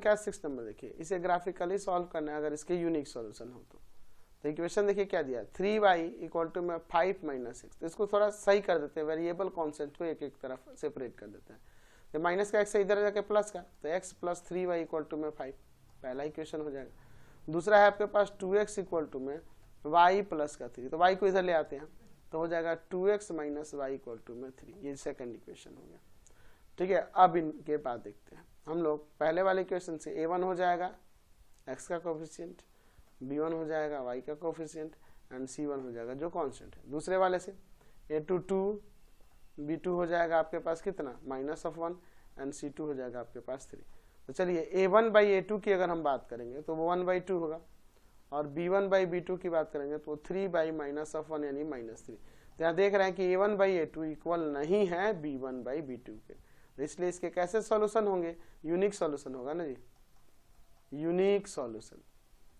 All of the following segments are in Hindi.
क्या 6 नंबर, देखिए इसे ग्राफिकली सॉल्व करना है अगर इसके यूनिक सॉल्यूशन हो तो इक्वेशन देखिए क्या दिया, 3y इक्वल टू में 5 माइनस 6। तो इसको थोड़ा सही कर देते हैं, वेरिएबल कॉन्सेप्ट को एक एक तरफ सेपरेट कर देते हैं। तो माइनस का x है इधर जाके प्लस का, तो x plus 3y equal to में 5, पहला इक्वेशन हो जाएगा। दूसरा है आपके पास 2x इक्वल टू में y प्लस का 3, तो y को इधर ले आते हैं तो हो जाएगा 2x minus y equal to में 3, ये सेकंड इक्वेशन हो गया। ठीक है, अब इनके बाद देखते हैं हम लोग पहले वाले इक्वेशन से a1 हो जाएगा x का कोफिशिएंट, b1 हो जाएगा y का कोफिशिएंट एंड c1 हो जाएगा जो कांस्टेंट है। दूसरे वाले से a2 2, b2 हो जाएगा आपके पास कितना -1 एंड c2 हो जाएगा आपके पास 3। तो चलिए a1 बाई a2 की अगर हम बात करेंगे तो वो 1/2 होगा, और b1 बाई b2 की बात करेंगे तो 3 बाई -1 यानी -3। तो यहाँ देख रहे हैं कि a1 बाई a2 इक्वल नहीं है b1 बाई b2 के, तो इसलिए इसके कैसे सॉल्यूशन होंगे, यूनिक सॉल्यूशन होगा ना जी, यूनिक सॉल्यूशन।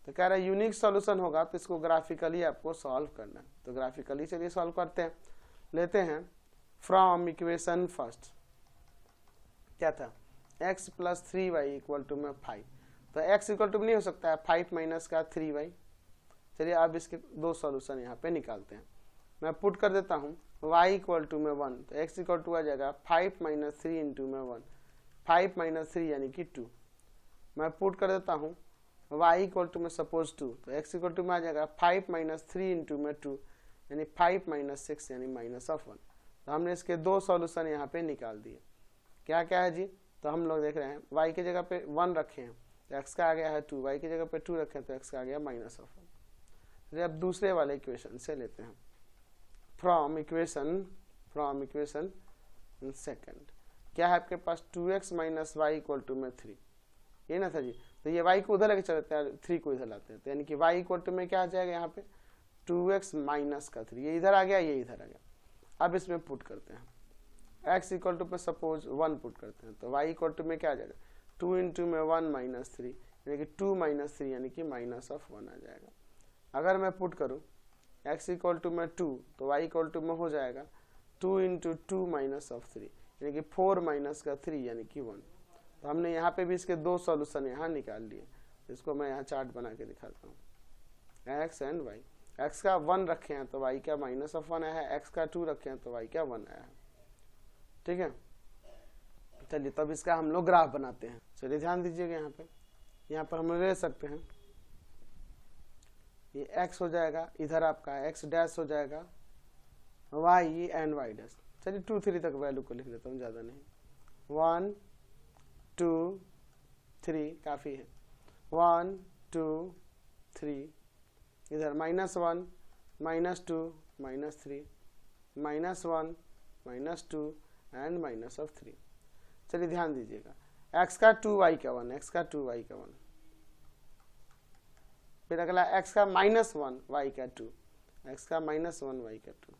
तो कह रहा है यूनिक सॉल्यूशन होगा तो इसको ग्राफिकली आपको सॉल्व करना है। तो ग्राफिकली चलिए सॉल्व करते हैं। लेते हैं फ्रॉम इक्वेशन फर्स्ट, क्या था x plus 3y equal to में 5, तो x इक्वल टू नहीं हो सकता है 5 माइनस का 3y। चलिए अब इसके दो सॉल्यूशन यहाँ पे निकालते हैं। मैं पुट कर देता हूँ y इक्वल टू में 1, तो x इक्वल टू आ जाएगा 5 माइनस 3 इंटू में 1, 5 माइनस 3 यानी कि 2। मैं पुट कर देता हूँ y इक्वल टू में सपोज 2, तो x इक्वल टू में आ जाएगा 5 माइनस 3 इंटू में 2 यानी 5 माइनस 6 यानी -1। तो हमने इसके दो सॉल्यूशन यहाँ पे निकाल दिए। क्या क्या है जी, तो हम लोग देख रहे हैं y की जगह पे 1 रखे हैं तो x का आ गया है 2, y की जगह पे 2 रखे हैं तो x का आ गया -1। अब दूसरे वाले इक्वेशन से लेते हैं फ्रॉम इक्वेशन सेकंड, क्या है आपके पास 2x minus y equal to में 3, ये ना था जी। तो ये y को उधर लेके चलते हैं, 3 को इधर लाते हैं, तो यानी कि y इक्वल टू में क्या आ जाएगा यहाँ पे 2x माइनस का 3, ये इधर आ गया ये इधर आ गया। अब इसमें पुट करते हैं x इक्वल टू पे सपोज 1 पुट करते हैं, तो y इक्वल टू में क्या आ जाएगा 2 इंटू में 1 माइनस 3 यानी कि 2 माइनस 3 यानी कि -1 आ जाएगा। अगर मैं पुट करूँ x इक्वल टू में 2, तो y इक्वल टू में हो जाएगा 2 इंटू 2 माइनस ऑफ 3 यानी कि 4 माइनस का 3 यानी कि 1। तो हमने यहाँ पे भी इसके दो सॉल्यूशन यहाँ निकाल लिए। इसको मैं यहाँ चार्ट बना के दिखाता हूँ, x एंड y। x का 1 रखे हैं तो y का -1 आया है, x का 2 रखे हैं तो y का 1 आया है। ठीक है, चलिए तब इसका हम लोग ग्राफ बनाते हैं। चलिए ध्यान दीजिएगा यहाँ पर हम ले सकते हैं ये x हो जाएगा, इधर आपका x डैश हो जाएगा y एंड y डैश। चलिए 2 3 तक वैल्यू को लिख लेता हूँ, ज़्यादा नहीं, 1 2 3 काफ़ी है, 1 2 3, इधर -1 -2 -3 -1 -2 एंड -3। चलिए ध्यान दीजिएगा x का 2 y का 1, x का 2 y का 1, फिर अगला x का -1 y का 2, x का -1 y का 2।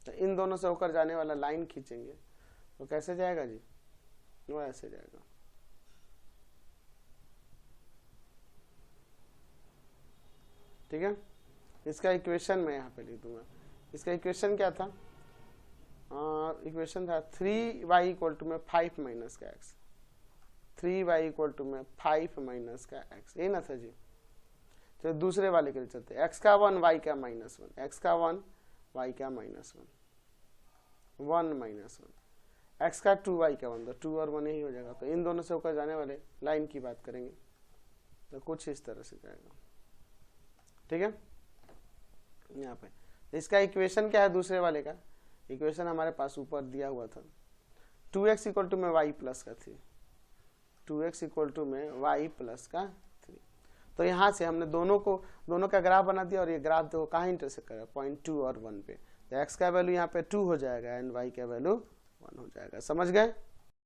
तो इन दोनों से होकर जाने वाला लाइन खींचेंगे तो कैसे जाएगा जी, वो ऐसे जाएगा। ठीक है, इसका इक्वेशन मैं यहाँ पे लिख दूंगा। इसका इक्वेशन क्या था, इक्वेशन था 3y इक्वल टू में 5 माइनस का x, 3y इक्वल टू में 5 माइनस का x, ये ना था जी। तो दूसरे वाले के लिए चलते हैं, x का 1 y का -1, x का 1 y का -1 1 -1, x का 2 y का 1, तो 2 और 1 ही हो जाएगा। तो इन दोनों से होकर जाने वाले लाइन की बात करेंगे तो कुछ इस तरह से जाएगा। ठीक है, यहाँ पे इसका इक्वेशन क्या है, दूसरे वाले का इक्वेशन हमारे पास ऊपर दिया हुआ था 2x इक्वल टू में y प्लस का 3, 2x इक्वल टू में y प्लस का 3। तो यहाँ से हमने दोनों का ग्राफ बना दिया, और ये ग्राफ देखो कहाँ इंटरसेक्ट कर रहा है, पॉइंट 2 और 1 पे। तो x का वैल्यू यहाँ पे 2 हो जाएगा एंड y का वैल्यू 1 हो जाएगा। समझ गए।